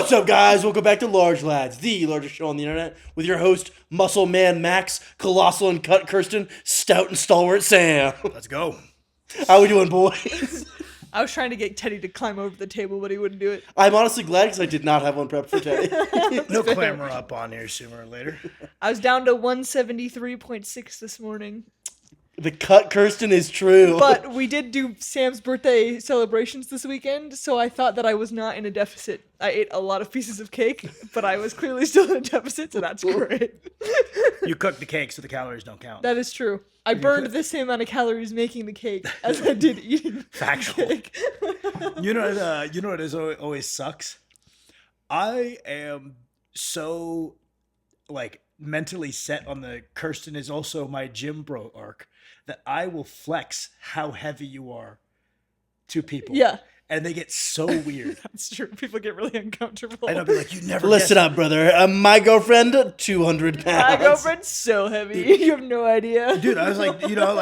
What's up, guys? Welcome back to Large Lads, the largest show on the internet, with your host, Muscle Man Max, Colossal and Cut Kirsten, Stout and Stalwart Sam. Let's go. How we doing, boys? I was trying to get Teddy to climb over the table, but he wouldn't do it. I'm honestly glad because I did not have one prepped for Teddy. No clamber up on here sooner or later. I was down to 173.6 this morning. The Cut Kirsten is true. But we did do Sam's birthday celebrations this weekend, so I thought that I was not in a deficit. I ate a lot of pieces of cake, but I was clearly still in a deficit, so that's great. You cooked the cake, so the calories don't count. That is true. I burned the same amount of calories making the cake as I did eating Factual. the cake. You know what is always sucks? I am so mentally set on the Kirsten is also my gym bro arc that I will flex how heavy you are to people. Yeah. And they get so weird. That's true. People get really uncomfortable. And I'll be like, you never Listen up, brother. My girlfriend, 200 pounds. My girlfriend's so heavy. You have no idea. Dude, I was like, you know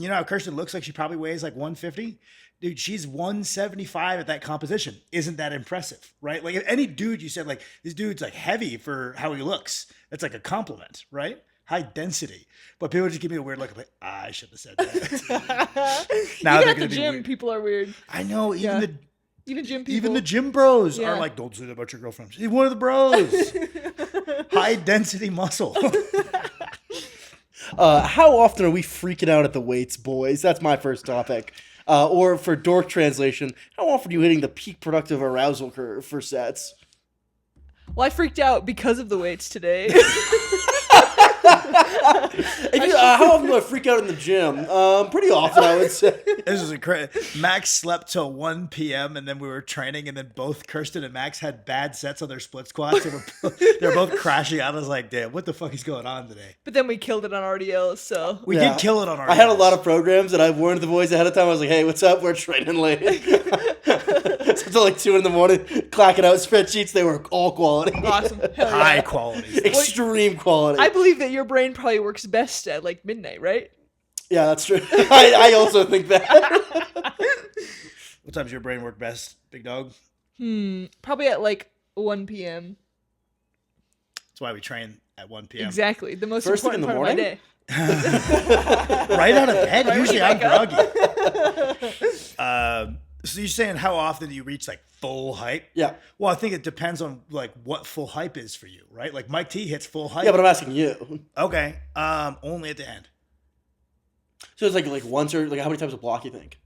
how Kirsten looks like she probably weighs like 150? Dude, she's 175 at that composition. Isn't that impressive, right? Like, if any dude you said, like, this dude's like heavy for how he looks, that's like a compliment, right? High density. But people just give me a weird look. I'm like, I shouldn't have said that. Now Even they're at the gonna be gym, weird. people are weird. I know, even Even the gym bros Yeah. are like, don't say that about your girlfriend. She's one of the bros. High density muscle. How often are we freaking out at the weights, boys? That's my first topic. Or for dork translation, how often are you hitting the peak productive arousal curve for sets? Well, I freaked out because of the weights today. How often do I freak out in the gym? Pretty often, I would say. This is incredible. Max slept till 1 p.m. and then we were training, and then both Kirsten and Max had bad sets on their split squats. They're both crashing out. I was like, damn, what the fuck is going on today? But then we killed it on RDL, so. We did kill it on our I had a lot of programs that I warned the boys ahead of time. I was like, hey, what's up? We're training late. So until like 2 in the morning, clacking out spreadsheets. They were all quality. Awesome. Hell high yeah. quality. Extreme quality. I believe that your brain probably works best at like midnight, right? Yeah, that's true. I also think that. What time's your brain work best, big dog? Probably at like 1 p.m. That's why we train at 1 p.m. Exactly. The most First thing in important the part of my day. Right out of bed. Right Usually when I'm you groggy. So you're saying how often do you reach like full hype? Yeah. Well, I think it depends on like what full hype is for you, right? Like Mike T hits full hype. Yeah, but I'm asking you. Okay. Only at the end. So it's like once or like how many times a block you think?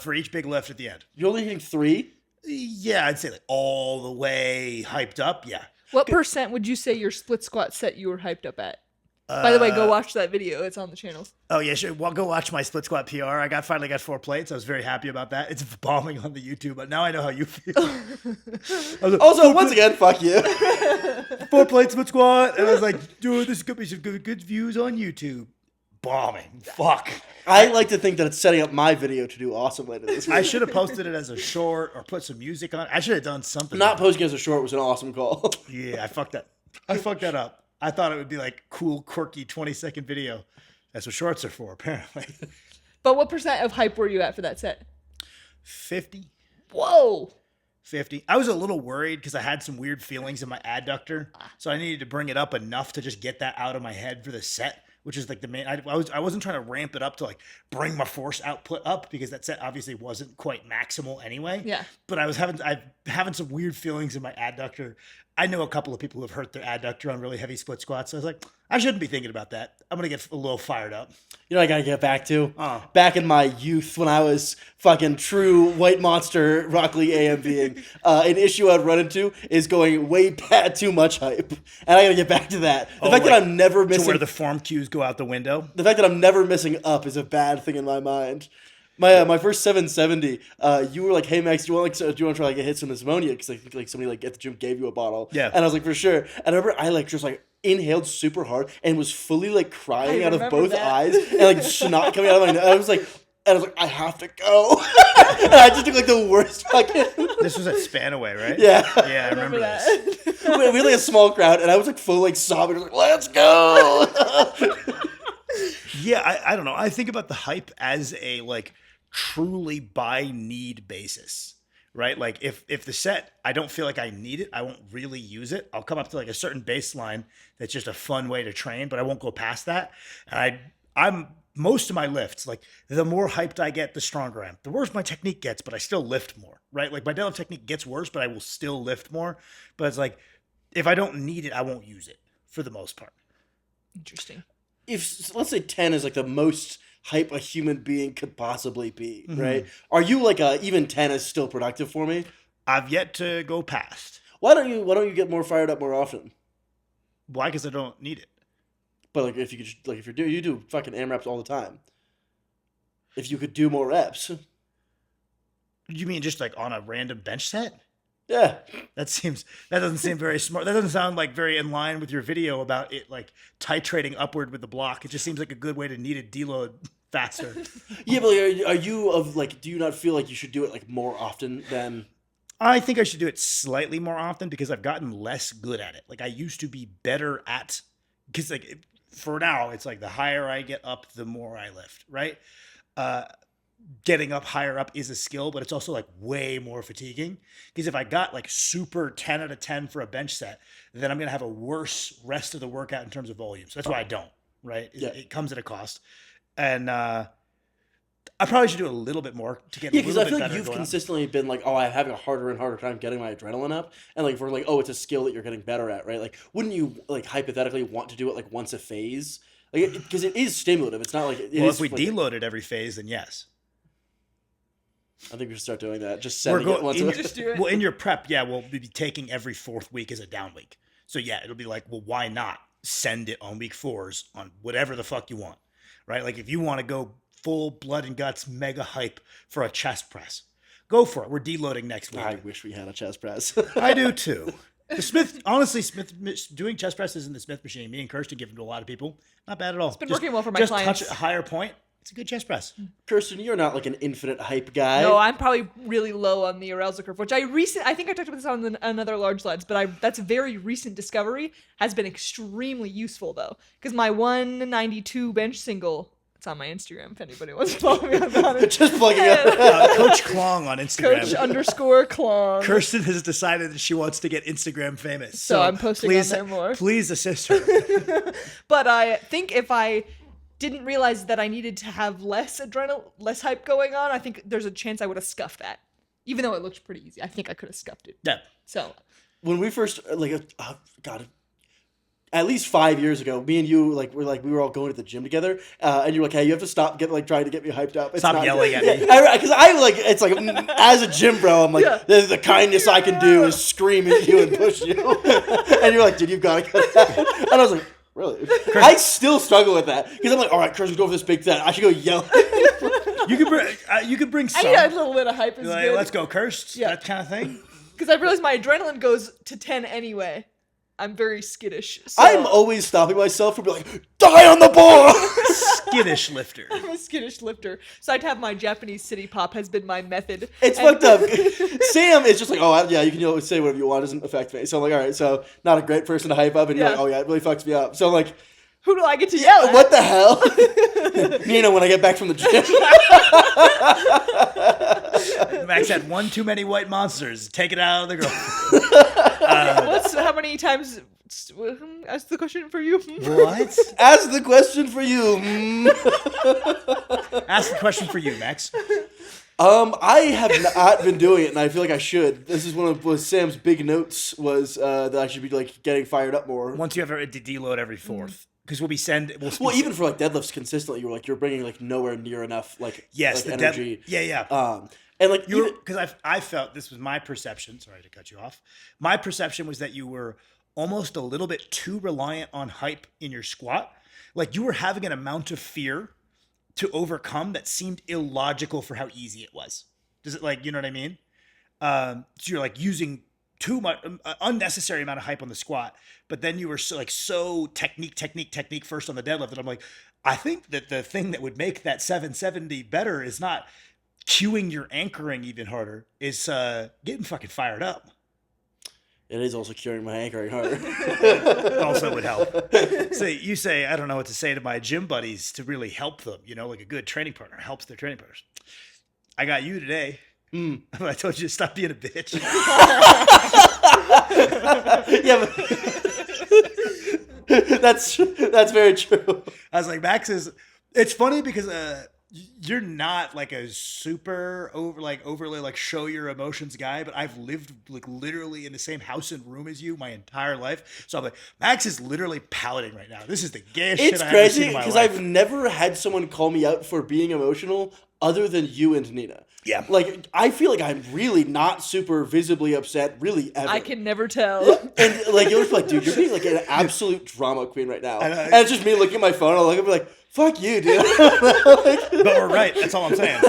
For each big lift at the end. You're only hitting 3? Yeah, I'd say like all the way hyped up. Yeah. What percent would you say your split squat set you were hyped up at? By the way, go watch that video. It's on the channels. Oh yeah, sure. Well, go watch my split squat PR. I finally got 4 plates. I was very happy about that. It's bombing on the YouTube, but now I know how you feel. Also, once again, fuck you. 4 plates split squat, and I was like, dude, this could be some good views on YouTube. Bombing. Fuck. I like to think that it's setting up my video to do awesome later this week. I should have posted it as a short or put some music on it. I should have done something. Not posting as a short was an awesome call. Yeah, I fucked that up. I thought it would be like cool, quirky 20-second video. That's what shorts are for, apparently. But what percent of hype were you at for that set? 50. Whoa. 50. I was a little worried because I had some weird feelings in my adductor, so I needed to bring it up enough to just get that out of my head for the set, which is like the main. I wasn't trying to ramp it up to like bring my force output up because that set obviously wasn't quite maximal anyway. Yeah. But I was having some weird feelings in my adductor. I know a couple of people who have hurt their adductor on really heavy split squats. So I was like, I shouldn't be thinking about that. I'm going to get a little fired up. You know what I gotta get back to? Back in my youth when I was fucking true white monster Rock Lee AMVing, an issue I'd run into is going way too much hype. And I gotta get back to that. The fact that I'm never missing... To where the form cues go out the window? The fact that I'm never missing up is a bad thing in my mind. My first 770, you were like, "Hey Max, do you want to try like a hit some pneumonia?" Because I think like somebody like at the gym gave you a bottle. Yeah. And I was like, for sure. And I remember I like just like inhaled super hard and was fully like crying out of both eyes and like snot coming out of my nose. I was like, I have to go. And I just took like the worst fucking. This was at Spanaway, right? Yeah. Yeah, I remember this. We had like a small crowd, and I was like full like sobbing, like, "Let's go!" Yeah, I don't know. I think about the hype as a like truly by need basis, right? Like if the set, I don't feel like I need it, I won't really use it. I'll come up to like a certain baseline that's just a fun way to train, but I won't go past that. And I'm most of my lifts, like the more hyped I get, the stronger I am. The worse my technique gets, but I still lift more, right? Like my deadlift technique gets worse, but I will still lift more. But it's like, if I don't need it, I won't use it for the most part. Interesting. If let's say 10 is like the most hype a human being could possibly be, right? Are you like even 10 is still productive for me? I've yet to go past. Why don't you get more fired up more often? Why? Because I don't need it. But like if you could just, like if you do fucking AMRAPs all the time. If you could do more reps. You mean just like on a random bench set? Yeah. That doesn't seem very smart. That doesn't sound like very in line with your video about it like titrating upward with the block. It just seems like a good way to need a deload faster. Yeah, but like, are you of like, do you not feel like you should do it like more often than? I think I should do it slightly more often because I've gotten less good at it. Like I used to be better at, because like for now, it's like the higher I get up, the more I lift, right? Getting up higher up is a skill, but it's also like way more fatiguing. Because if I got like super 10 out of 10 for a bench set, then I'm going to have a worse rest of the workout in terms of volume. So that's why I don't, right? Yeah. It comes at a cost. And I probably should do a little bit more to get Yeah, a because little I feel bit like better you've going up. consistently been like, oh, I'm having a harder and harder time getting my adrenaline up. And like, if we're like, oh, it's a skill that you're getting better at, right? Like, wouldn't you like hypothetically want to do it like once a phase? Like, because it is stimulative. It's not like, Well, if we deloaded every phase, then yes. I think we should start doing that. Just sending it once a week. Just do it. Well, in your prep, yeah, we'll be taking every fourth week as a down week. So yeah, it'll be like, well, why not send it on week 4s on whatever the fuck you want, right? Like if you want to go full blood and guts, mega hype for a chest press, go for it. We're deloading next week. I wish we had a chest press. I do too. Smith doing chest presses in the Smith machine. Me and Kirsten give them to a lot of people. Not bad at all. It's been working well for my just clients. Touch a higher point. It's a good chest press. Kirsten, you're not like an infinite hype guy. No, I'm probably really low on the arousal curve, which I think I talked about this on another large lads, but that's a very recent discovery. Has been extremely useful though, because my 192 bench single. It's on my Instagram if anybody wants to follow me on it. Just plugging it. Coach Klong on Instagram. Coach_Klong. Kirsten has decided that she wants to get Instagram famous. So I'm posting on there more. Please assist her. But I think if I didn't realize that I needed to have less hype going on, I think there's a chance I would have scuffed that. Even though it looked pretty easy, I think I could have scuffed it. Yeah. So When we first God, at least 5 years ago, me and you we were all going to the gym together, and you're like, hey, you have to stop trying to get me hyped up. Stop yelling at me. Because I like it's like as a gym bro, I'm like the kindness I can do is scream at you and push you, and you're like, dude, you've got to cut that. And I was like, really? I still struggle with that because I'm like, all right, Kirsten's going for this big set. I should go yell. You could bring some. I need a little bit of hype is Like, good. let's go, Kirst. Yeah. That kind of thing. Because I realized my adrenaline goes to 10 anyway. I'm very skittish. So I'm always stopping myself from being like, die on the bar. Skittish lifter. I'm a skittish lifter. So I'd have my Japanese city pop has been my method. It's fucked up. Sam is just like, oh, yeah, you can say whatever you want. It doesn't affect me. So I'm like, all right, so not a great person to hype up. And you're like, oh, yeah, it really fucks me up. So I'm like, who do I get to yell at? what the hell? Nina, when I get back from the gym. Max had one too many white monsters. Take it out of the girl. How many times? Ask the question for you. What? Ask the question for you. Ask the question for you, Max. I have not been doing it, and I feel like I should. This is one of Sam's big notes was that I should be like getting fired up more. Once you have a deload every fourth, because we'll even for like deadlifts consistently, you're bringing like nowhere near enough like yes, like, the energy. yeah. And like because I felt this was my perception. Sorry to cut you off. My perception was that you were almost a little bit too reliant on hype in your squat. Like you were having an amount of fear to overcome that seemed illogical for how easy it was. Does it like, you know what I mean? So you're like using too much, unnecessary amount of hype on the squat, but then you were so technique first on the deadlift that I'm like, I think that the thing that would make that 770 better is not cueing your anchoring even harder, is getting fucking fired up. It is also curing my anchoring harder. Also would help. So you say, I don't know what to say to my gym buddies to really help them, like a good training partner helps their training partners. I got you today. I told you to stop being a bitch. Yeah, but that's very true. I was like, Max is. It's funny because you're not like a super overly like show your emotions guy, but I've lived like literally in the same house and room as you my entire life. So I'm like, Max is literally pouting right now. This is the gayest shit I've ever It's seen crazy in my because life. I've never had someone call me out for being emotional other than you and Nina. Yeah. Like, I feel like I'm really not super visibly upset, really, ever. I can never tell. And, like, it was like, dude, you're being, like, an absolute drama queen right now. know. And it's just me looking at my phone, I'll look and be like, fuck you, dude. But we're right. That's all I'm saying.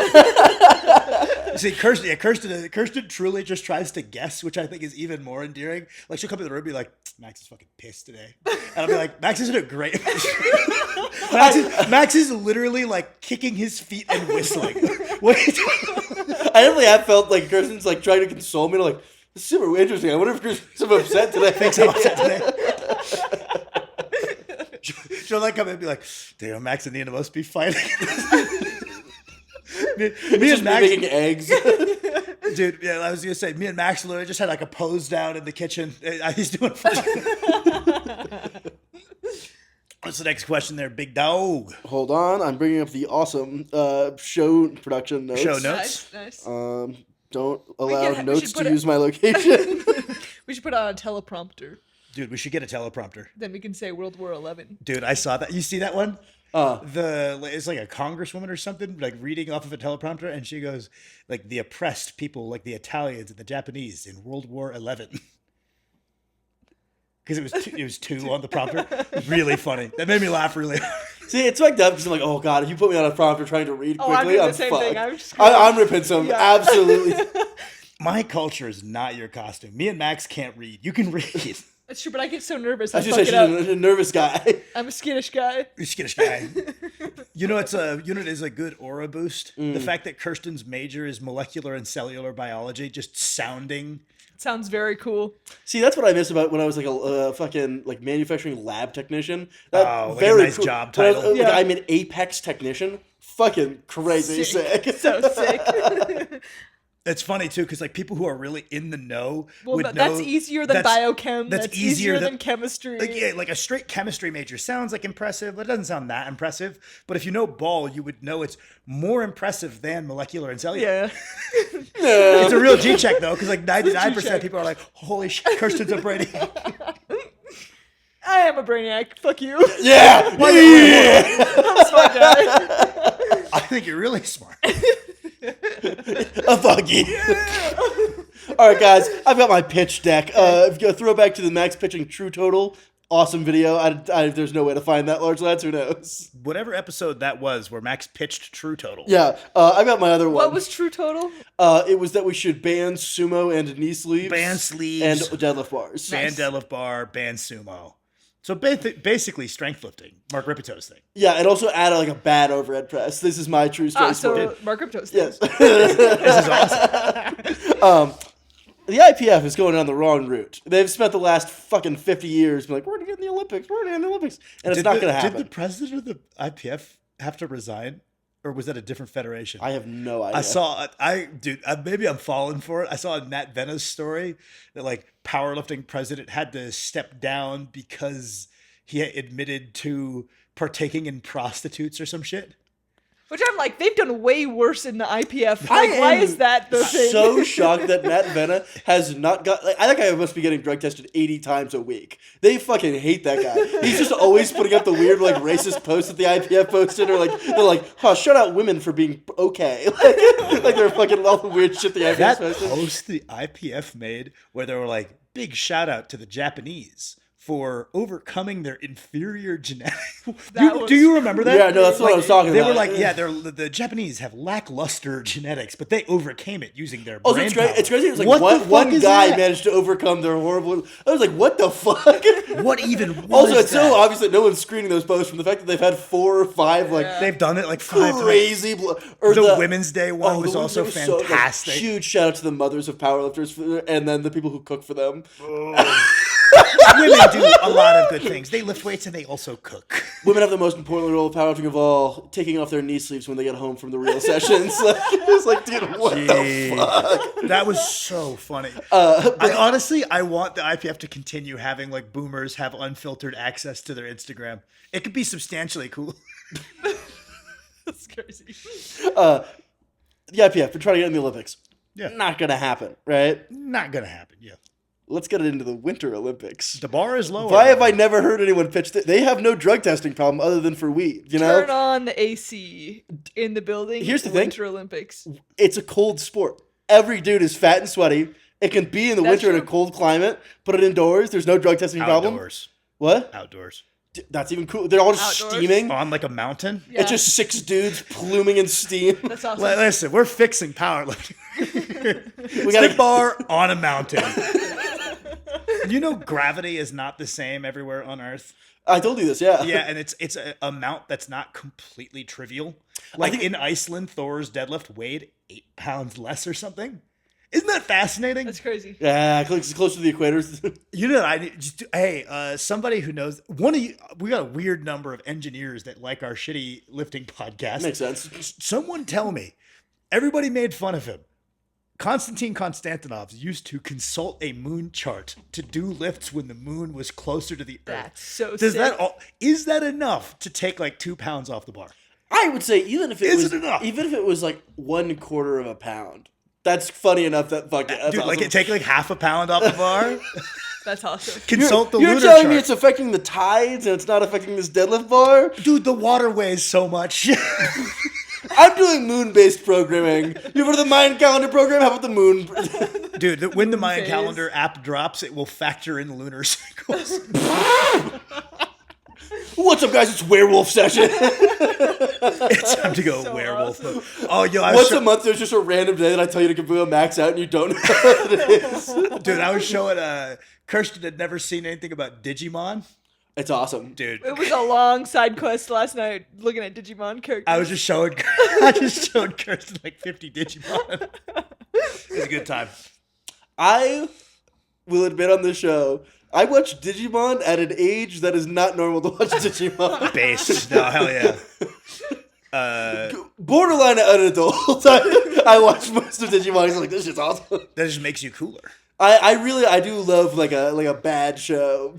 See, Kirsten truly just tries to guess, which I think is even more endearing. Like, she'll come in the room and be like, Max is fucking pissed today. And I'll be like, Max isn't a great Max is literally like kicking his feet and whistling. What are you doing? I definitely have felt like Kirsten's, like, trying to console me. Like, this is super interesting. I wonder if Kirsten's upset today. Thinks I'm upset today. She'll like come in and be like, damn, Max and Nina must be fighting. me Just and Max making eggs. Dude, yeah, I was gonna say, me and Max literally just had like a pose down in the kitchen. He's doing fine. What's the next question there, big dog? Hold on, I'm bringing up the awesome show production notes. Show notes. Nice. Don't allow we notes should to put use my location. We should put on a teleprompter. Dude, we should get a teleprompter. Then we can say World War 11. Dude, I saw that. You see that one? Uh, It's like a congresswoman or something, like reading off of a teleprompter, and she goes, like, the oppressed people, like the Italians and the Japanese in World War 11. Because it was two on the prompter. Really funny. That made me laugh really hard. See, it's fucked up because I'm like, oh god, if you put me on a prompter trying to read Oh, I'm quickly, doing I'm the same fucked. thing. I'm just gonna- I'm ripping some, Yeah. absolutely. My culture is not your costume. Me and Max can't read. You can read. That's true, but I get so nervous. I I just fuck said it up. she's a nervous guy. I'm a skittish guy. You're a skittish guy. You know, it is a good aura boost. The fact that Kirsten's major is molecular and cellular biology, just sounding. Sounds very cool. See, that's what I miss about when I was like a fucking like manufacturing lab technician. Like a nice job When I was, title. like, Yeah. I'm an apex technician. Fucking crazy sick. So sick. It's funny too, because like people who are really in the know Well, would that's know easier than that's- biochem. That's easier than chemistry. Like, yeah, like a straight chemistry major sounds like impressive, but it doesn't sound that impressive. But if you know ball, you would know it's more impressive than molecular and cellular. Yeah. It's a real G check though, because like 99% G-check. of people are like, "Holy shit, Kirsten's a brainiac." I am a brainiac. Fuck you. Yeah. I'm a smart guy. I think you're really smart. A fuck you. All right, guys, I've got my pitch deck. If you go throwback to the Max pitching true total, awesome video. There's no way to find that, large lads. Who knows? Whatever episode that was where Max pitched True Total. Yeah, I got my other one. What was true total? It was that we should ban sumo and knee sleeves. Ban sleeves. And deadlift bars. Ban Nice. deadlift bar, ban sumo. So basically strength lifting. Mark Ripito's thing. Yeah, and also add like a bad overhead press. This is my true story. So Mark Ripto's. Yes. This is awesome. The IPF is going down the wrong route. They've spent the last fucking 50 years being like, we're going to get in the Olympics. We're going to get in the Olympics. And it's not going to happen. Did the president of the IPF have to resign? Or was that a different federation? I have no idea. I saw, maybe I'm falling for it. I saw a Nat Vena's story that like powerlifting president had to step down because he had admitted to partaking in prostitutes or some shit. Which I'm like, they've done way worse in the IPF. I Like, why am is that the thing? so shocked that Nat Vena has not got. Like, I think I must be getting drug tested 80 times a week. They fucking hate that guy. He's just always putting up the weird, like, racist posts that the IPF posted, or like they're like, "Huh, shut out women for being okay." Like they're fucking all the weird shit the IPF That posted. post the IPF made where they were like, big shout out to the Japanese for overcoming their inferior genetics. Do you remember that? Yeah, no, that's what I was talking They about. were like, yeah, the Japanese have lackluster genetics, but they overcame it using their Also, brain it's great. power. It's crazy. It was like What the fuck one is guy that? managed to overcome their horrible. I was like, what the fuck? What even was Also, it's that? so obvious that no one's screening those posts from the fact that they've had 4 or 5 like Yeah. They've done it like 5 times. crazy. Or The Women's Day one the was Women's also Day was so, like, fantastic. huge shout out to the mothers of powerlifters and then the people who cook for them. Women do a lot of good things. They lift weights and they also cook. Women have the most important role of powerlifting of all, taking off their knee sleeves when they get home from the real sessions. Like, it's like, dude, what the fuck? That was so funny. I want the IPF to continue having like boomers have unfiltered access to their Instagram. It could be substantially cool. That's crazy. The IPF, been trying to get in the Olympics. Yeah. Not gonna happen, right? Not gonna happen. Yeah. Let's get it into the Winter Olympics. The bar is lower. Why have I never heard anyone pitch that? They have no drug testing problem other than for weed, you know? Turn on the AC in the building. Here's the thing. Winter Olympics. It's a cold sport. Every dude is fat and sweaty. It can be in the winter in a cold climate. Put it indoors. There's no drug testing problem. Outdoors. What? Outdoors. That's even cool. They're all just Outdoors. steaming. On like a mountain? Yeah. It's just 6 dudes pluming in steam. That's awesome. Listen, we're fixing powerlifting. We got Stick bar on a mountain. You know, gravity is not the same everywhere on Earth. I told you this, yeah. Yeah, and it's a amount that's not completely trivial. Like in Iceland, Thor's deadlift weighed 8 pounds less or something. Isn't that fascinating? That's crazy. Yeah, it's close to the equator. You know, somebody who knows we got a weird number of engineers that like our shitty lifting podcast. Makes sense. Someone tell me, everybody made fun of him. Konstantin Konstantinov used to consult a moon chart to do lifts when the moon was closer to the Earth. That's so sick. Is that enough to take like 2 pounds off the bar? I would say even if it Is was it enough? even if it was like 1/4 of a pound, that's funny enough that fuck it. Dude, like it take like half a pound off the bar? That's awesome. Consult the You're lunar telling chart. me it's affecting the tides and it's not affecting this deadlift bar? Dude, the water weighs so much. I'm doing moon-based programming. You ever heard of the Mayan calendar program? How about the moon? Dude, when the Mayan phase. calendar app drops, it will factor in lunar cycles. What's up, guys? It's werewolf session. It's time to go So werewolf. awesome. Oh, yo, Once a month, there's just a random day that I tell you to go max out and you don't know what it is. dude, I was showing Kirsten had never seen anything about Digimon. It's awesome. Dude, It was a long side quest last night looking at Digimon characters. I just showed Kirsten like 50 Digimon. It was a good time. I will admit on this show, I watch Digimon at an age that is not normal to watch Digimon. Base. No, hell yeah. Borderline an adult. I watch most of Digimon. He's like, this shit's awesome. That just makes you cooler. I do love like a bad show.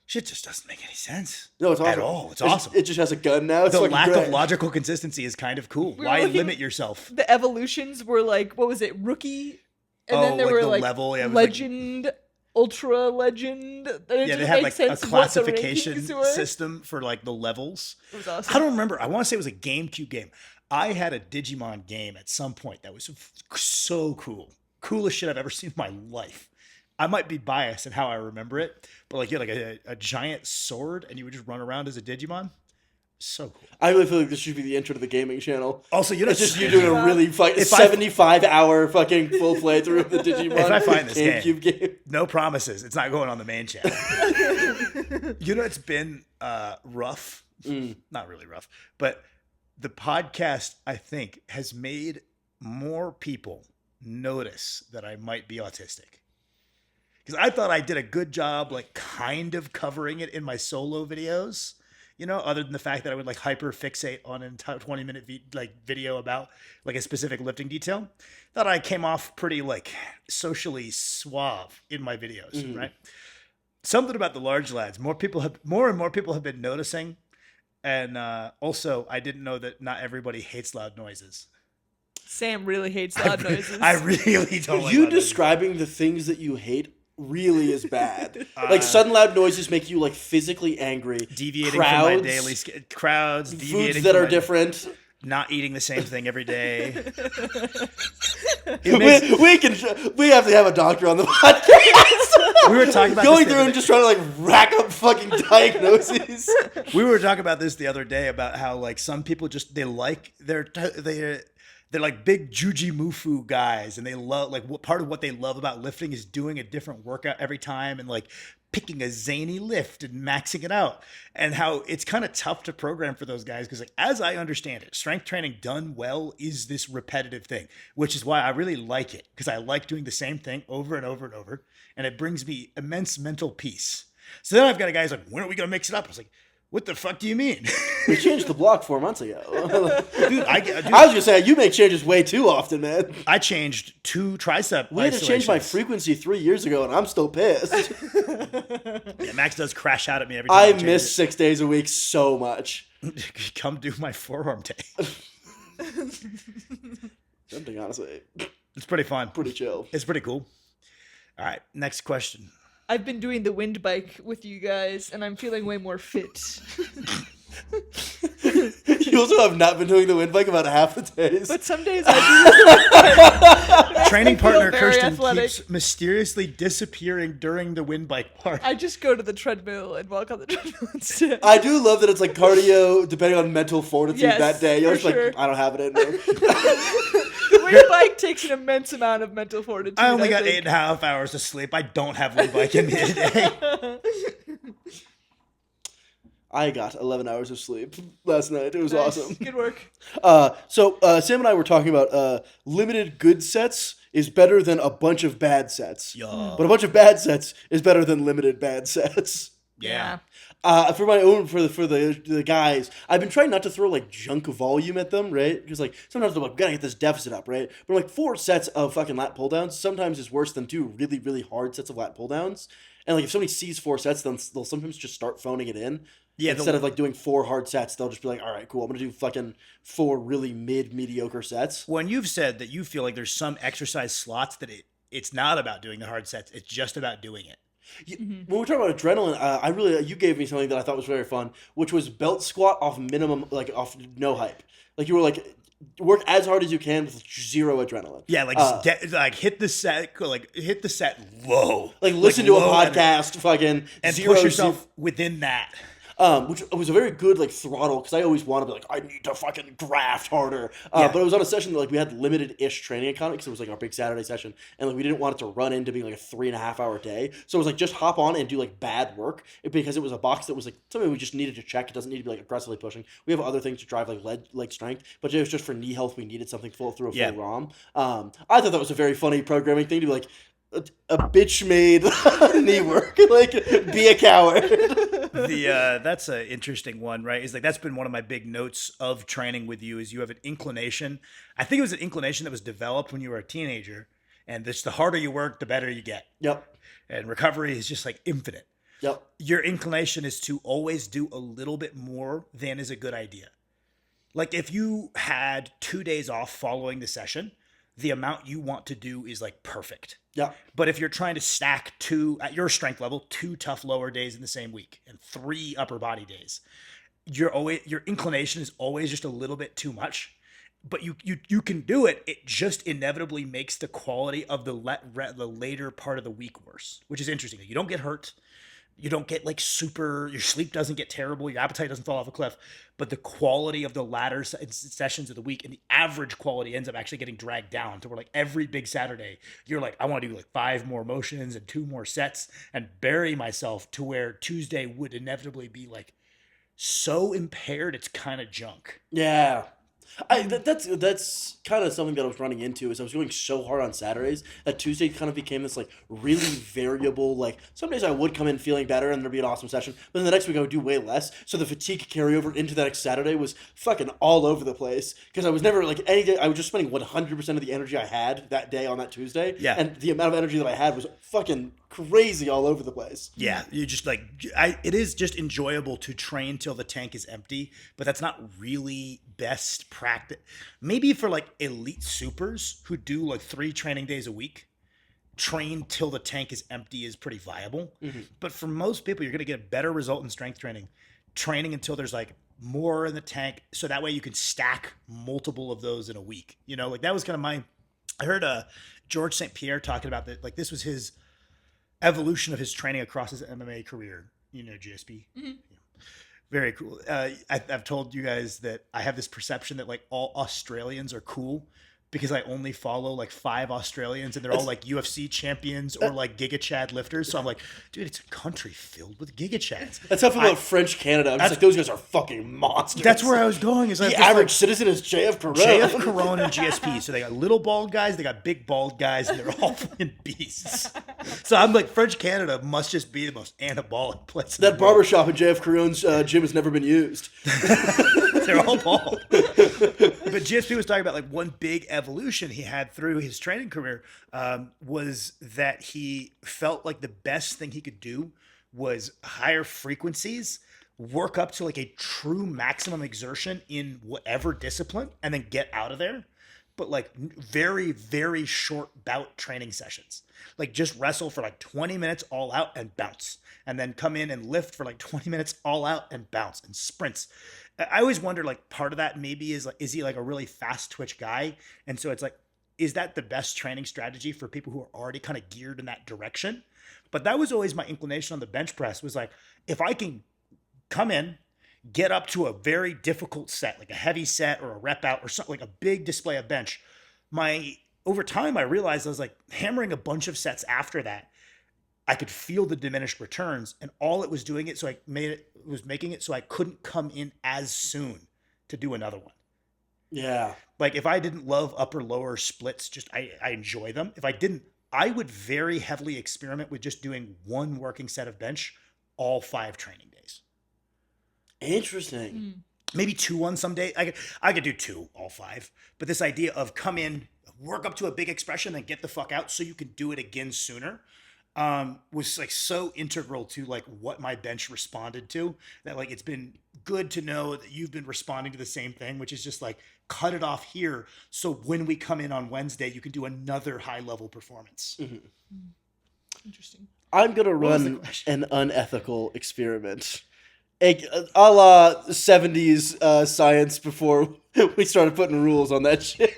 Shit just doesn't make any sense. No, it's awesome. At all. It's awesome. It just has a gun now. It's The fucking lack great. of logical consistency is kind of cool. We were Why looking- limit yourself? The evolutions were like, what was it, rookie? And Oh, then there like were the like level, yeah, it was like- legend, ultra legend. And it Yeah, just they had made like a sense what the classification rankings were. system for like the levels. It was awesome. I don't remember. I want to say it was a GameCube game. I had a Digimon game at some point that was so cool. Coolest shit I've ever seen in my life. I might be biased in how I remember it, but like you had like a giant sword and you would just run around as a Digimon. So cool. I really feel like this should be the intro to the gaming channel. Also, you know, It's just you doing a really If I- 75-hour fucking full playthrough of the Digimon If I find this GameCube game. no promises. It's not going on the main channel. You know, it's been rough. Not really rough, but the podcast, I think, has made more people notice that I might be autistic. Because I thought I did a good job, like kind of covering it in my solo videos, you know, other than the fact that I would like hyper fixate on an entire 20-minute video about like a specific lifting detail. Thought I came off pretty like socially suave in my videos, right? Something about the large lads, more and more people have been noticing. And also, I didn't know that not everybody hates loud noises. Sam really hates loud noises. I really don't like You loud noises. describing the things that you hate really is bad. Like sudden loud noises make you like physically angry. Deviating crowds, from my daily crowds, deviating foods that from are my- different. not eating the same thing every day. We have to have a doctor on the podcast. We were talking about Going this the through other and just trying to like rack up fucking diagnoses. We were talking about this the other day about how like some people just they They're like big Jujimufu guys, and they love like what part of what they love about lifting is doing a different workout every time and like picking a zany lift and maxing it out. And how it's kind of tough to program for those guys because, like, as I understand it, strength training done well is this repetitive thing, which is why I really like it because I like doing the same thing over and over and over, and it brings me immense mental peace. So then I've got a guy's like, when are we gonna mix it up? I was like, what the fuck do you mean? We changed the block 4 months ago. Dude, I was gonna say you make changes way too often, man. I changed 2 tricep. We had to change my frequency 3 years ago, and I'm still pissed. Yeah, Max does crash out at me every time. I miss 6 days a week so much. Come do my forearm day. Something, honestly. It's pretty fun. Pretty chill. It's pretty cool. All right, next question. I've been doing the wind bike with you guys, and I'm feeling way more fit. You also have not been doing the wind bike about half the days. But some days I do. Training partner Kirsten athletic. keeps mysteriously disappearing during the wind bike part. I just go to the treadmill and walk on the treadmill instead. I do love that it's like cardio depending on mental fortitude Yes, that day. You're for just sure. like, I don't have it in me. The wind bike takes an immense amount of mental fortitude. I only got think. 8.5 hours of sleep. I don't have wind bike in me today. I got 11 hours of sleep last night. It was Nice. awesome. Good work. So Sam and I were talking about limited good sets is better than a bunch of bad sets. Yeah. But a bunch of bad sets is better than limited bad sets. Yeah. For my own, for the guys, I've been trying not to throw like junk volume at them, right? Because like sometimes they're like, gotta get this deficit up, right? But like 4 sets of fucking lat pull downs sometimes is worse than 2 really, really hard sets of lat pull downs. And like if somebody sees 4 sets, then they'll sometimes just start phoning it in. Yeah, Instead of like doing 4 hard sets, they'll just be like, all right, cool, I'm gonna do fucking 4 really mediocre sets. When you've said that you feel like there's some exercise slots that it's not about doing the hard sets, it's just about doing it. When we're talking about adrenaline, you gave me something that I thought was very fun, which was belt squat off minimum, like off no hype. Like you were like, work as hard as you can with 0 adrenaline. Yeah, like hit the set low. Like listen to a podcast, fucking and zero, push yourself within that. Which was a very good like throttle because I always want to be like, I need to fucking graft harder. Yeah. But it was on a session that like we had limited-ish training economy because it was like our big Saturday session, and like we didn't want it to run into being like a 3.5 hour day. So it was like just hop on and do like bad work because it was a box that was like something we just needed to check. It doesn't need to be like aggressively pushing. We have other things to drive like leg strength, but it was just for knee health. We needed something through a full ROM. I thought that was a very funny programming thing to be like. A bitch made knee work, like be a coward. That's an interesting one, right? Is like that's been one of my big notes of training with you is you have an inclination. I think it was an inclination that was developed when you were a teenager, and this the harder you work, the better you get. Yep. And recovery is just like infinite. Yep. Your inclination is to always do a little bit more than is a good idea. Like if you had 2 days off following the session, the amount you want to do is like perfect. Yeah. But if you're trying to stack 2 at your strength level, 2 tough lower days in the same week and 3 upper body days, your inclination is always just a little bit too much. But you can do it. It just inevitably makes the quality of the later part of the week worse, which is interesting. You don't get hurt. You don't get like your sleep doesn't get terrible. Your appetite doesn't fall off a cliff, but the quality of the latter sessions of the week and the average quality ends up actually getting dragged down to where like every big Saturday, you're like, I want to do like 5 more motions and 2 more sets and bury myself to where Tuesday would inevitably be like so impaired. It's kind of junk. Yeah. That's kind of something that I was running into is I was going so hard on Saturdays that Tuesday kind of became this like really variable, like some days I would come in feeling better and there'd be an awesome session, but then the next week I would do way less. So the fatigue carryover into that next Saturday was fucking all over the place because I was never like any day, I was just spending 100% of the energy I had that day on that Tuesday. Yeah. And the amount of energy that I had was fucking crazy all over the place. Yeah, you just like it is just enjoyable to train till the tank is empty, but that's not really best practice. Maybe for like elite supers who do like 3 training days a week, train till the tank is empty is pretty viable. Mm-hmm. But for most people, you're going to get a better result in strength training until there's like more in the tank, so that way you can stack multiple of those in a week. You know, like that was kind of I heard George St. Pierre talking about that. Like this was his evolution of his training across his MMA career. You know, GSP. Mm-hmm. Very cool. I've told you guys that I have this perception that like all Australians are cool because I only follow like 5 Australians and they're all like UFC champions or like Giga Chad lifters. So I'm like, dude, it's a country filled with Giga Chads. That's how I feel about French Canada. I'm just like, those guys are fucking monsters. That's where I was going. Is the average citizen is JF Caron. JF Caron and GSP. So they got little bald guys, they got big bald guys, and they're all fucking beasts. So I'm like, French Canada must just be the most anabolic place. That barbershop in JF Caron's gym has never been used. They're all bald. But GSP was talking about like one big evolution he had through his training career was that he felt like the best thing he could do was higher frequencies, work up to like a true maximum exertion in whatever discipline, and then get out of there. But like very, very short bout training sessions. Like just wrestle for like 20 minutes all out and bounce. And then come in and lift for like 20 minutes all out and bounce and sprints. I always wonder, like, part of that maybe is like, is he like a really fast twitch guy? And so it's like, is that the best training strategy for people who are already kind of geared in that direction? But that was always my inclination on the bench press was like, if I can come in, get up to a very difficult set, like a heavy set or a rep out or something, like a big display of bench, over time I realized I was like hammering a bunch of sets after that. I could feel the diminished returns, and all it was doing it, so I was making it so I couldn't come in as soon to do another one. Yeah. Like if I didn't love upper lower splits, just I enjoy them. If I didn't, I would very heavily experiment with just doing one working set of bench all 5 training days. Interesting. Maybe 2 on some day. I could do 2 all 5. But this idea of come in, work up to a big expression, then get the fuck out so you can do it again sooner. Was like so integral to like what my bench responded to that like it's been good to know that you've been responding to the same thing, which is just like cut it off here so when we come in on Wednesday you can do another high level performance. Interesting. I'm gonna run an unethical experiment, a la 70s science before we started putting rules on that shit.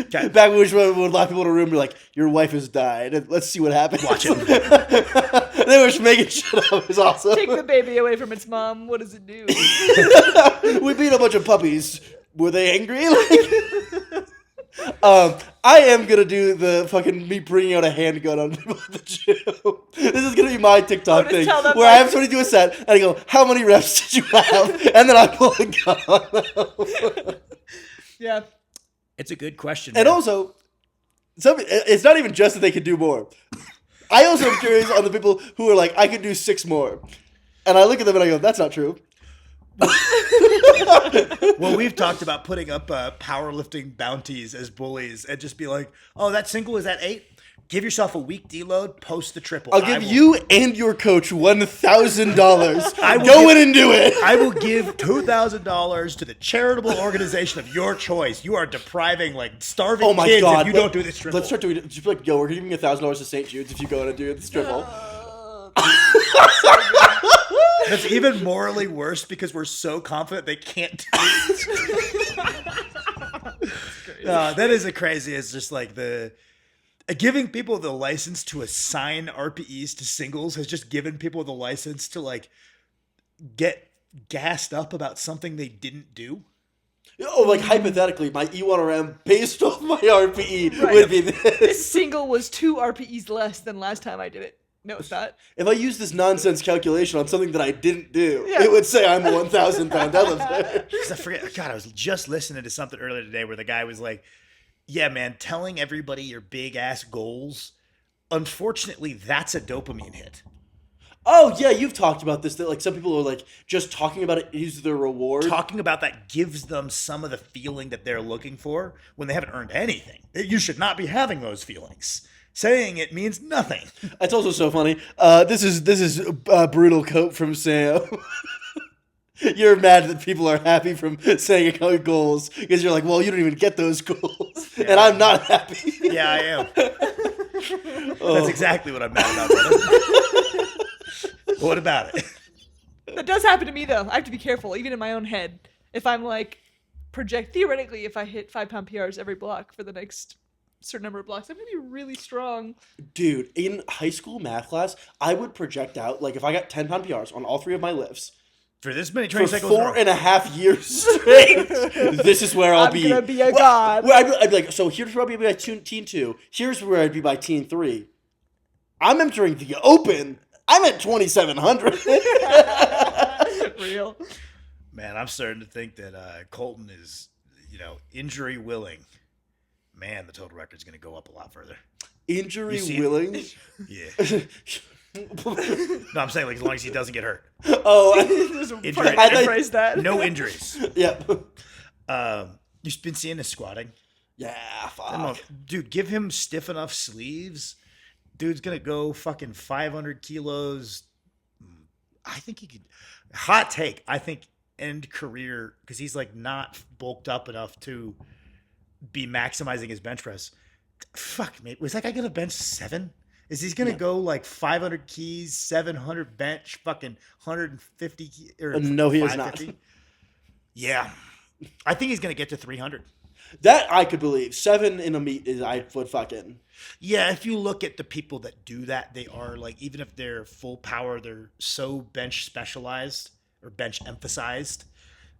Okay. Back when we would lock people in a room and be like, your wife has died, and let's see what happens. Watch it. They were just making shit up. It was awesome. Take the baby away from its mom. What does it do? We beat a bunch of puppies. Were they angry? I am gonna do the fucking me bringing out a handgun on people at the gym. This is gonna be my TikTok thing where I have somebody do a set and I go, "How many reps did you have?" And then I pull a gun on them. Yeah. It's a good question. And man. also, it's not even just that they could do more. I also am curious on the people who are like, I could do 6 more. And I look at them and I go, that's not true. Well, we've talked about putting up powerlifting bounties as bullies and just be like, oh, that single is at 8? Give yourself a week deload, post the triple. I'll give you and your coach $1,000. Go in and do it. I will give $2,000 to the charitable organization of your choice. You are depriving like starving kids if you don't do this triple. Let's start doing it. Just be like, yo, we're giving you $1,000 to St. Jude's if you go in and do this triple. That's even morally worse because we're so confident they can't do it. That is the craziest. Just like giving people the license to assign RPEs to singles has just given people the license to like get gassed up about something they didn't do. Oh, like hypothetically, my E1RM based off my RPE would be this. This single was 2 RPEs less than last time I did it. No, it's not. If I use this nonsense calculation on something that I didn't do, it would say I'm a 1,000-pound deadlifter. Because I forget. God, I was just listening to something earlier today where the guy was like, yeah, man, telling everybody your big ass goals, unfortunately, that's a dopamine hit. Oh, yeah, you've talked about this, that like some people are like, just talking about it is their reward. Talking about that gives them some of the feeling that they're looking for when they haven't earned anything. You should not be having those feelings. Saying it means nothing. It's also so funny. This is brutal coat from Sam. You're mad that people are happy from saying goals because you're like, well, you don't even get those goals, and I'm not happy. Yeah, I am. That's exactly what I'm mad about, brother. What about it? That does happen to me, though. I have to be careful, even in my own head. If I'm like, theoretically, if I hit 5-pound PRs every block for the next certain number of blocks, I'm gonna be really strong. Dude, in high school math class, I would project out, like if I got 10-pound PRs on all 3 of my lifts, For this many for training cycles, 4.5 years straight. This is where I'll I'm be. gonna be a god. Well, I'd be like, so here's where I'll be by teen 2. Here's where I'd be by teen 3. I'm entering the open. I'm at 2,700. Real. man, I'm starting to think that Colton is, injury willing. Man, the total record's going to go up a lot further. Injury You see- willing? Yeah. No, I'm saying like as long as he doesn't get hurt. Oh, Injury. I- Phrase that. No injuries. yep. You've been seeing his squatting. Yeah, That mo- fuck. Dude, give him stiff enough sleeves. Dude's gonna go fucking 500 kilos. I think he could. Hot take. I think end career because he's like not bulked up enough to be maximizing his bench press. Fuck, mate. Was that guy gonna bench 7? Is he's gonna go like 500 keys, 700 bench, fucking 150 or No, he is not. 550? Yeah, I think he's gonna get to 300. That I could believe. 7 in a meet is I would fucking. Yeah, if you look at the people that do that, they are like, even if they're full power, they're so bench specialized or bench emphasized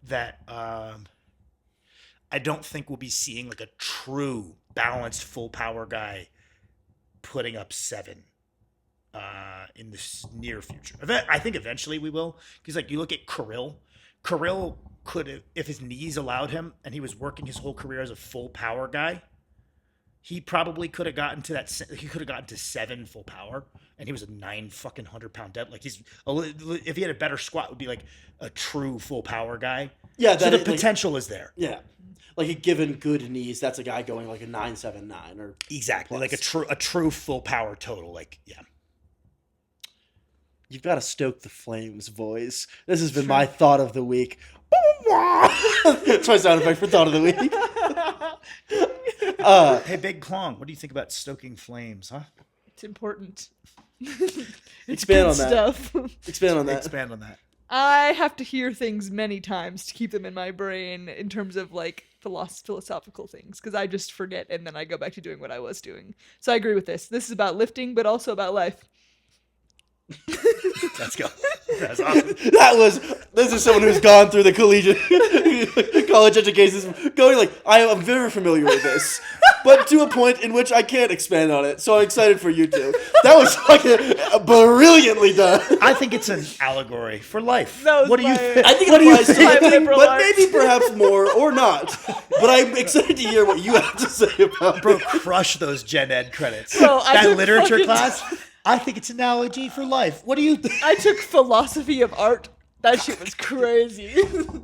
that I don't think we'll be seeing like a true balanced full power guy putting up 7 in the near future. I think eventually we will, because like you look at Kirill could have, if his knees allowed him and he was working his whole career as a full power guy, he probably could have gotten to that. He could have gotten to 7 full power, and he was a 900-pound dead. Like if he had a better squat, would be like a true full power guy. Yeah, So that the is, like, potential is there. yeah. Like a given good knees, that's a guy going like a 979 or Exactly, plus. like a true full power total. Like yeah, You've got to stoke the flames, boys. This has been my thought of the week. That's my sound effect for thought of the week. hey, Big Klong, what do you think about stoking flames? Huh? It's important. Expand on Good that. stuff. Expand on that. Expand on that. I have to hear things many times to keep them in my brain in terms of like philosophical things, because I just forget and then I go back to doing what I was doing. So I agree with this. This is about lifting, but also about life. Let's go. That's awesome. This is someone who's gone through the college education, going like, I am very familiar with this, but to a point in which I can't expand on it. So I'm excited for you two. That was fucking brilliantly done. I think it's an allegory for life. That was What do you my- think? I think What it do you applies to think? My everything, liberal but arts. maybe perhaps more or not. But I'm excited to hear what you have to say about Bro, it. crush those gen ed credits. Bro, I that took literature fucking- class, I think it's an analogy for life. What do you think? I took philosophy of art. That shit was crazy.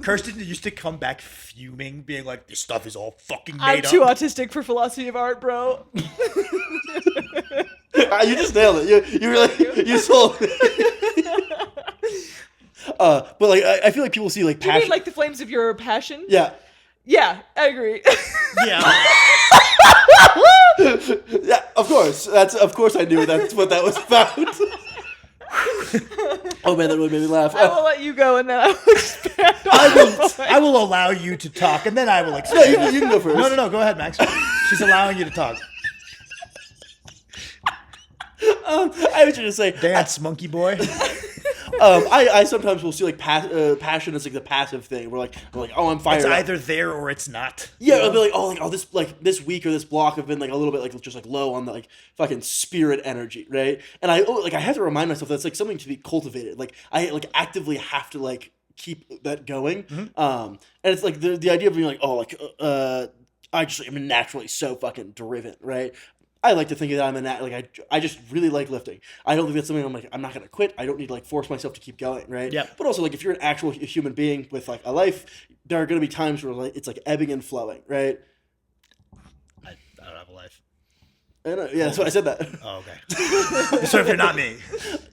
Kirsten used to come back fuming, being like, this stuff is all fucking made I'm up. too autistic for philosophy of art, bro. You just nailed it. You really you sold it. But like I feel like people see like Do you passion. mean like the flames of your passion? Yeah. Yeah, I agree. Yeah. Yeah, of course. Of course I knew that's what that was about. Oh man, that really made me laugh. I will let you go and then I will expand on I will allow you to talk, and then I will No, explain. you can go first. No, go ahead, Max. She's allowing you to talk. I was just say Dance, monkey boy. I sometimes will see like passion as like the passive thing. We're like, oh, I'm fired It's up. either there or it's not. Yeah, I'll be like, this week or this block have been like a little bit like just like low on the like fucking spirit energy, right? And I have to remind myself that's like something to be cultivated. Like I like actively have to like keep that going. And it's like the idea of being like, I just am naturally so fucking driven, right? I like to think that I'm I just really like lifting. I don't think that's something I'm not gonna quit. I don't need to like force myself to keep going, right? Yeah. But also like if you're an actual human being with like a life, there are gonna be times where like it's like ebbing and flowing, right? I don't have a life. And, yeah, that's why I said that. Oh, okay. So if you're not me.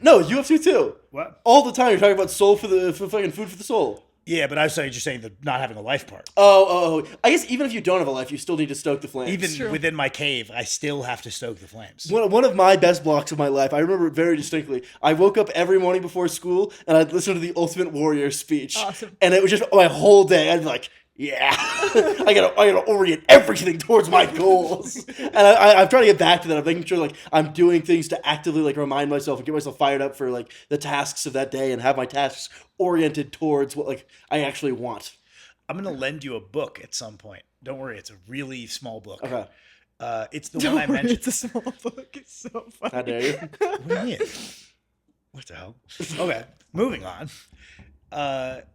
No, UFC too. What? All the time you're talking about soul for fucking food for the soul. Yeah, but I was just saying the not having a life part. Oh. I guess even if you don't have a life, you still need to stoke the flames. Even true. within my cave, I still have to stoke the flames. One of my best blocks of my life, I remember it very distinctly. I woke up every morning before school and I'd listen to the Ultimate Warrior speech. Awesome. And it was just my whole day. I'd be like, yeah, I gotta orient everything towards my goals. And I'm trying to get back to that. I'm making sure like I'm doing things to actively like remind myself and get myself fired up for like the tasks of that day and have my tasks oriented towards what like I actually want. I'm gonna lend you a book at some point. Don't worry, it's a really small book. Okay. It's the one I mentioned. It's a small book. It's so funny. How dare you? What do you mean? What the hell? Okay, moving on.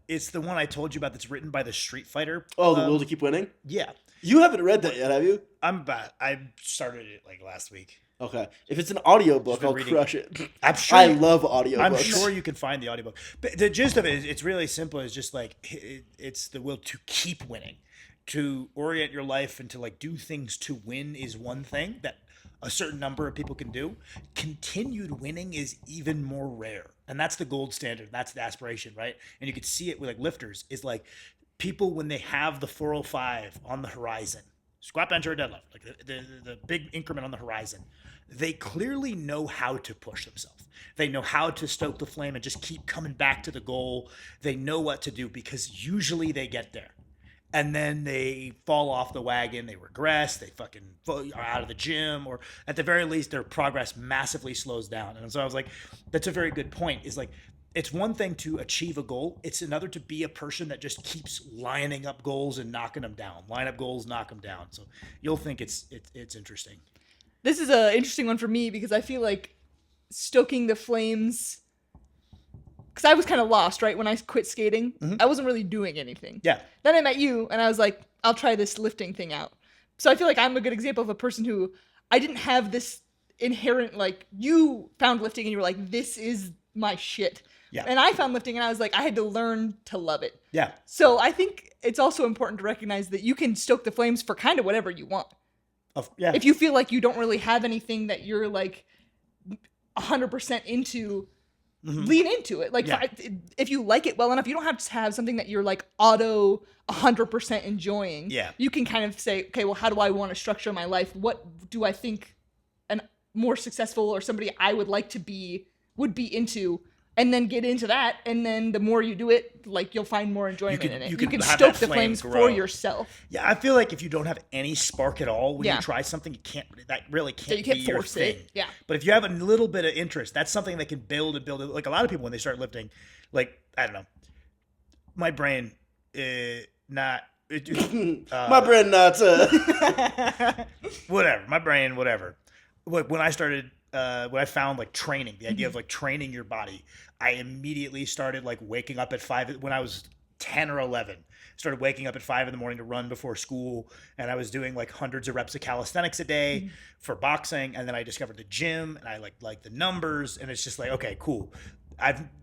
It's the one I told you about that's written by the Street Fighter. Oh, The Will to Keep Winning? Yeah. You haven't read that yet, have you? I started it like last week. Okay. If it's an audiobook, been I'll reading crush it. I'm sure. I love audiobooks. I'm sure you can find the audiobook. But the gist of it is it's really simple. It's just like it's the will to keep winning. To orient your life and to like do things to win is one thing that a certain number of people can do. Continued winning is even more rare. And that's the gold standard. That's the aspiration, right? And you can see it with like lifters is like people when they have the 405 on the horizon, squat, bench, or deadlift, like the big increment on the horizon, they clearly know how to push themselves. They know how to stoke the flame and just keep coming back to the goal. They know what to do because usually they get there. And then they fall off the wagon, they regress, they fucking are out of the gym, or at the very least, their progress massively slows down. And so I was like, that's a very good point. Is like, it's one thing to achieve a goal. It's another to be a person that just keeps lining up goals and knocking them down. Line up goals, knock them down. So you'll think it's interesting. This is an interesting one for me because I feel like stoking the flames. Because I was kind of lost, right? When I quit skating, I wasn't really doing anything. Yeah. Then I met you, and I was like, I'll try this lifting thing out. So I feel like I'm a good example of a person who I didn't have this inherent, like, you found lifting and you were like, this is my shit. Yeah. And I found lifting and I was like, I had to learn to love it. Yeah. So I think it's also important to recognize that you can stoke the flames for kind of whatever you want. Yeah. If you feel like you don't really have anything that you're like 100% into, lean into it. Like if you like it well enough, you don't have to have something that you're like auto 100% enjoying. Yeah. You can kind of say, okay, well, how do I want to structure my life? What do I think an more successful or somebody I would like to be would be into? And then get into that, and then the more you do it, like you'll find more enjoyment in it. You can have stoke that the flame flames grow. for yourself. Yeah, I feel like if you don't have any spark at all when Yeah. you try something, that really can't, You can't be your force thing. it. Yeah. But if you have a little bit of interest, that's something that can build and build. Like a lot of people when they start lifting, like I don't know, my brain, not. My brain nuts. Whatever, my brain, whatever. When I started, when I found like training, the idea of like training your body, I immediately started like waking up at 5 when I was 10 or 11. Started waking up at 5 in the morning to run before school, and I was doing like hundreds of reps of calisthenics a day for boxing. And then I discovered the gym, and I like the numbers, and it's just like, okay, cool.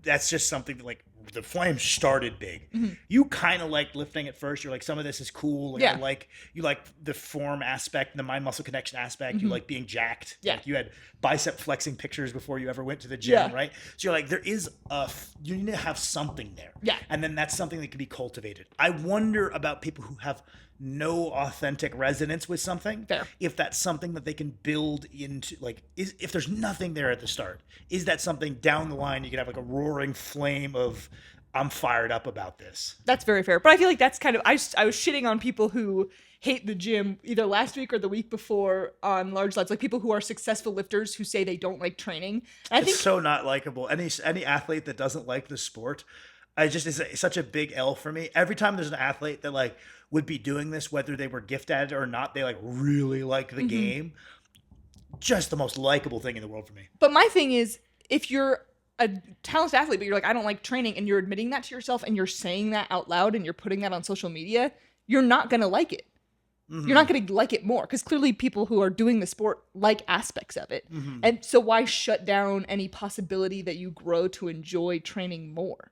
That's just something that like the flame started big. You kind of like lifting at first. You're like, some of this is cool. Like, Yeah. you like the form aspect, the mind muscle connection aspect. You like being jacked. Yeah. Like you had bicep flexing pictures before you ever went to the gym, Yeah. right? So you're like, you need to have something there. Yeah. And then that's something that can be cultivated. I wonder about people who have no authentic resonance with something. Fair. If that's something that they can build into, like, if there's nothing there at the start, is that something down the line you can have like a roaring flame of, I'm fired up about this. That's very fair. But I feel like that's kind of, I was shitting on people who hate the gym either last week or the week before on large lads, like people who are successful lifters who say they don't like training. And I think It's so not likable. Any athlete that doesn't like the sport, it's such a big L for me. Every time there's an athlete that like would be doing this, whether they were gifted at it or not, they like really like the game. Just the most likable thing in the world for me. But my thing is, if you're a talented athlete, but you're like, I don't like training, and you're admitting that to yourself and you're saying that out loud and you're putting that on social media, you're not going to like it. You're not going to like it more because clearly people who are doing the sport like aspects of it. And so why shut down any possibility that you grow to enjoy training more?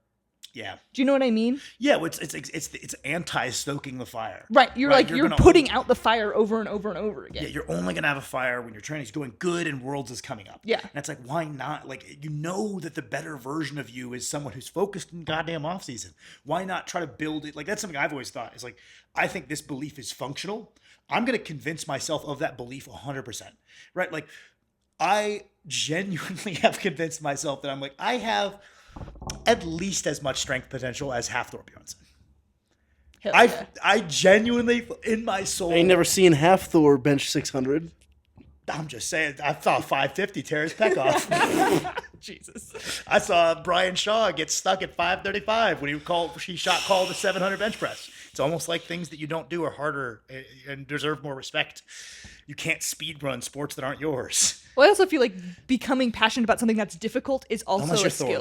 Yeah. Do you know what I mean? Yeah, well, it's anti-stoking the fire. Right. You're Right, like, you're you're gonna putting out the fire over and over and over again. Yeah, you're only gonna have a fire when your training's doing good and Worlds is coming up. Yeah. And it's like, why not? Like, you know that the better version of you is someone who's focused in goddamn off season. Why not try to build it? Like, that's something I've always thought is like, I think this belief is functional. I'm gonna convince myself of that belief 100%. Right? Like, I genuinely have convinced myself that I'm like, I have at least as much strength potential as half Thorbjornsson. Hell yeah. I genuinely, in my soul, I ain't never seen half Thor bench 600. I'm just saying, I saw 550 tear his pec off. Jesus. I saw Brian Shaw get stuck at 535 when he shot called the 700 bench press. It's almost like things that you don't do are harder and deserve more respect. You can't speed run sports that aren't yours. Well, I also feel like becoming passionate about something that's difficult is also Unless you're a skill. Thor,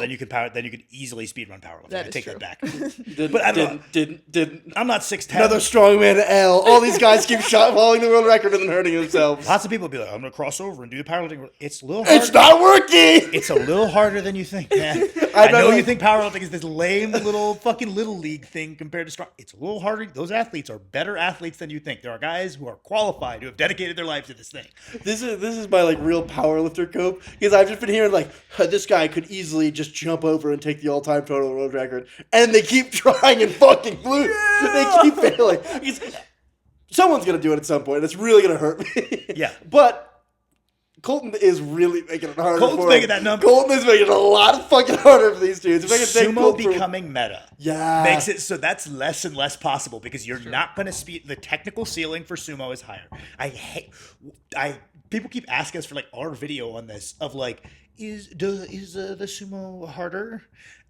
then you could easily speedrun powerlifting. That I is take true. that back. But I didn't. I'm not 6'10". Another strongman L. All these guys keep following the world record and then hurting themselves. Lots of people be like, I'm going to cross over and do the powerlifting. It's a little hard. It's not working! It's a little harder than you think, man. I I know know. you think powerlifting is this lame little fucking little league thing compared to strong. It's a little harder. Those athletes are better athletes than you think. There are guys who are qualified, who have dedicated their life to this thing. This is my like real powerlifter cope because I've just been hearing like this guy could easily just jump over and take the all-time total world record, and they keep trying and fucking lose. They keep failing. Someone's gonna do it at some point. It's really gonna hurt me. Yeah. But Colton is really making it harder. Colton's for making him. that number. Colton is making it a lot fucking harder for these dudes. If I can take Sumo Colton becoming meta makes it so that's less and less possible because you're not going to speed. The technical ceiling for sumo is higher. People keep asking us for like our video on this of like is the sumo harder?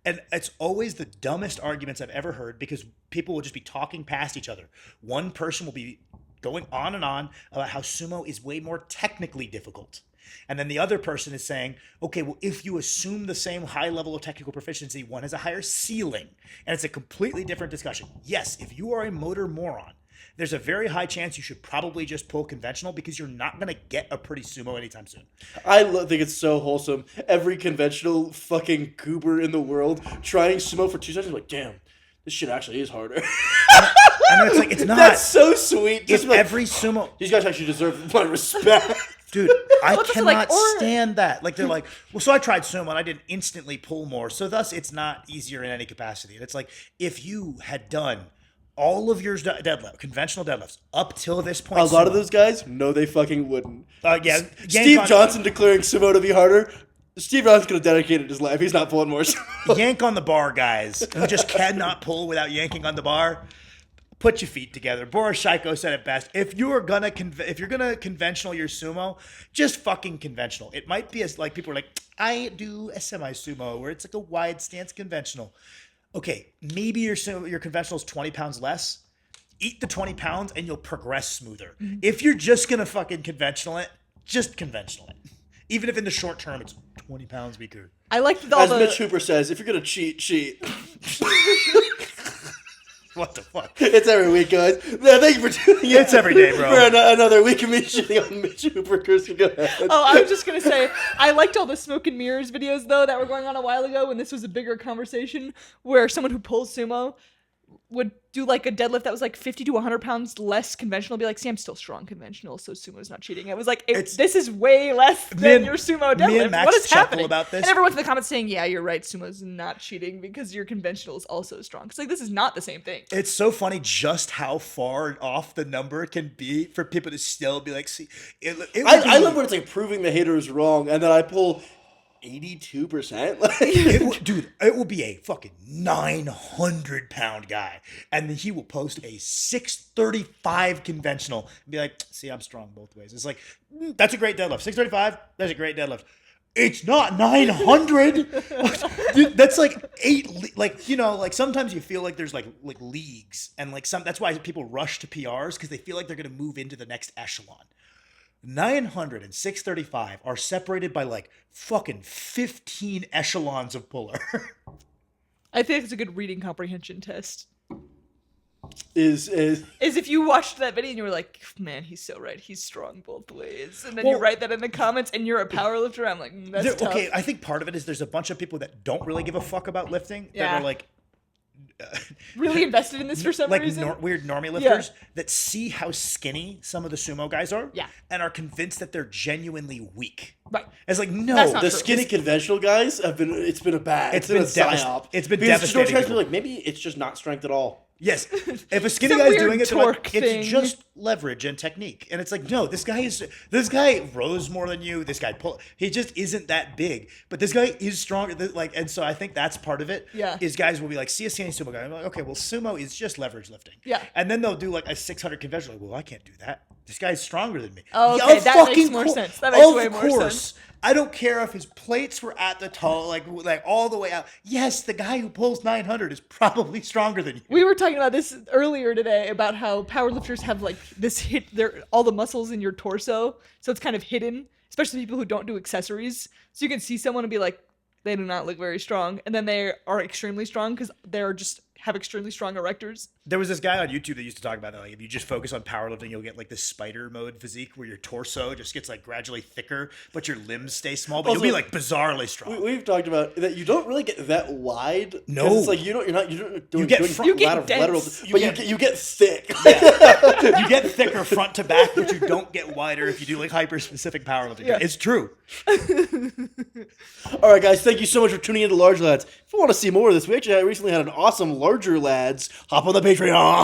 And it's always the dumbest arguments I've ever heard because people will just be talking past each other. One person will be going on and on about how sumo is way more technically difficult. And then the other person is saying, okay, well, if you assume the same high level of technical proficiency, one has a higher ceiling. And it's a completely different discussion. Yes, if you are a motor moron, there's a very high chance you should probably just pull conventional because you're not going to get a pretty sumo anytime soon. I think it's so wholesome. Every conventional fucking goober in the world trying sumo for 2 seconds, like, damn, this shit actually is harder. And it's like, it's not. That's so sweet. Just If like, every sumo... these guys actually deserve my respect. Dude, I Well, it's also cannot like, or- stand that. Like, they're like, well, so I tried sumo and I didn't instantly pull more. So thus, it's not easier in any capacity. And it's like, if you had done all of your deadlift, conventional deadlifts, up till this point... A lot of sumo- those guys, no, they fucking wouldn't. Yeah. Steve Johnson declaring sumo to be harder. Steve Johnson's going to dedicate his life. He's not pulling more sumo. Yank on the bar guys who just cannot pull without yanking on the bar. Put your feet together. Boris Shaiko said it best. If you're gonna conventional your sumo, just fucking conventional. It might be as like people are like, I do a semi sumo where it's like a wide stance conventional. Okay, maybe your conventional is 20 pounds less. Eat the 20 pounds and you'll progress smoother. Mm-hmm. If you're just gonna fucking conventional it, just conventional it. Even if in the short term it's 20 pounds weaker. I like that all As the... Mitch Hooper says, if you're going to cheat. What the fuck? It's every week, guys. Thank you for tuning in. It's every day, bro. For another week of me shitting on Mitch Hooper. Kirsten, go ahead. Oh, I was just going to say, I liked all the smoke and mirrors videos, though, that were going on a while ago when this was a bigger conversation, where someone who pulls sumo would do like a deadlift that was like 50 to 100 pounds less conventional, be like, see, I'm still strong conventional, so sumo's not cheating. It was like, this is way less than your sumo deadlift. Me and Max What is chuckle happening? about this. And everyone's in the comments saying, yeah, you're right, sumo's not cheating because your conventional is also strong. It's like, this is not the same thing. It's so funny just how far off the number can be for people to still be like, see, I love when it's like proving the hater is wrong, and then I pull 82%. Dude, it will be a fucking 900-pound guy, and then he will post a 635 conventional and be like, see, I'm strong both ways. It's like, that's a great deadlift. 635, that's a great deadlift. It's not 900. Dude, that's like 8, like, you know, like sometimes you feel like there's like leagues, and like that's why people rush to PRs, because they feel like they're going to move into the next echelon. 900 and 635 are separated by like fucking 15 echelons of puller. I think it's a good reading comprehension test. Is If you watched that video and you were like, man, he's so right. He's strong both ways. And then you write that in the comments and you're a power lifter. I'm like, that's tough. Okay, I think part of it is there's a bunch of people that don't really give a fuck about lifting. Yeah. That are like really invested in this for some reason. Weird normie lifters that see how skinny some of the sumo guys are, and are convinced that they're genuinely weak. Right. It's like, no, That's not the true. skinny conventional guys have been. It's been a bad. It's been a psyop. it's been Because devastating. George tries to be like, maybe it's just not strength at all. Yes. If a skinny Some guy's weird doing it, they're like, torque thing. it's just leverage and technique. And it's like, no, this guy rose more than you. This guy he just isn't that big. But this guy is stronger. And so I think that's part of it. Yeah. Is guys will be like, see a skinny sumo guy. I'm like, okay, well, sumo is just leverage lifting. Yeah. And then they'll do like a 600 conventional. Like, well, I can't do that. This guy's stronger than me. Oh, Yeah, okay, that makes fucking more sense. That makes of way more course. sense. I don't care if his plates were at the top, like all the way out. Yes, the guy who pulls 900 is probably stronger than you. We were talking about this earlier today about how powerlifters have like this all the muscles in your torso, so it's kind of hidden, especially people who don't do accessories. So you can see someone and be like, they do not look very strong, and then they are extremely strong because they're just have extremely strong erectors. There was this guy on YouTube that used to talk about that. Like, if you just focus on powerlifting, you'll get like this spider mode physique where your torso just gets like gradually thicker, but your limbs stay small. But Also, you'll be like bizarrely strong. We've talked about that. You don't really get that wide. 'Cause No. it's like you're not doing get doing you get lateral, dense. lateral, but you get thick. You get thicker front to back, but you don't get wider if you do like hyper specific powerlifting. Yeah. It's true. All right, guys, thank you so much for tuning into Large Lads. If you want to see more of this, we actually recently had an awesome Larger Lads. Hop on the Patreon.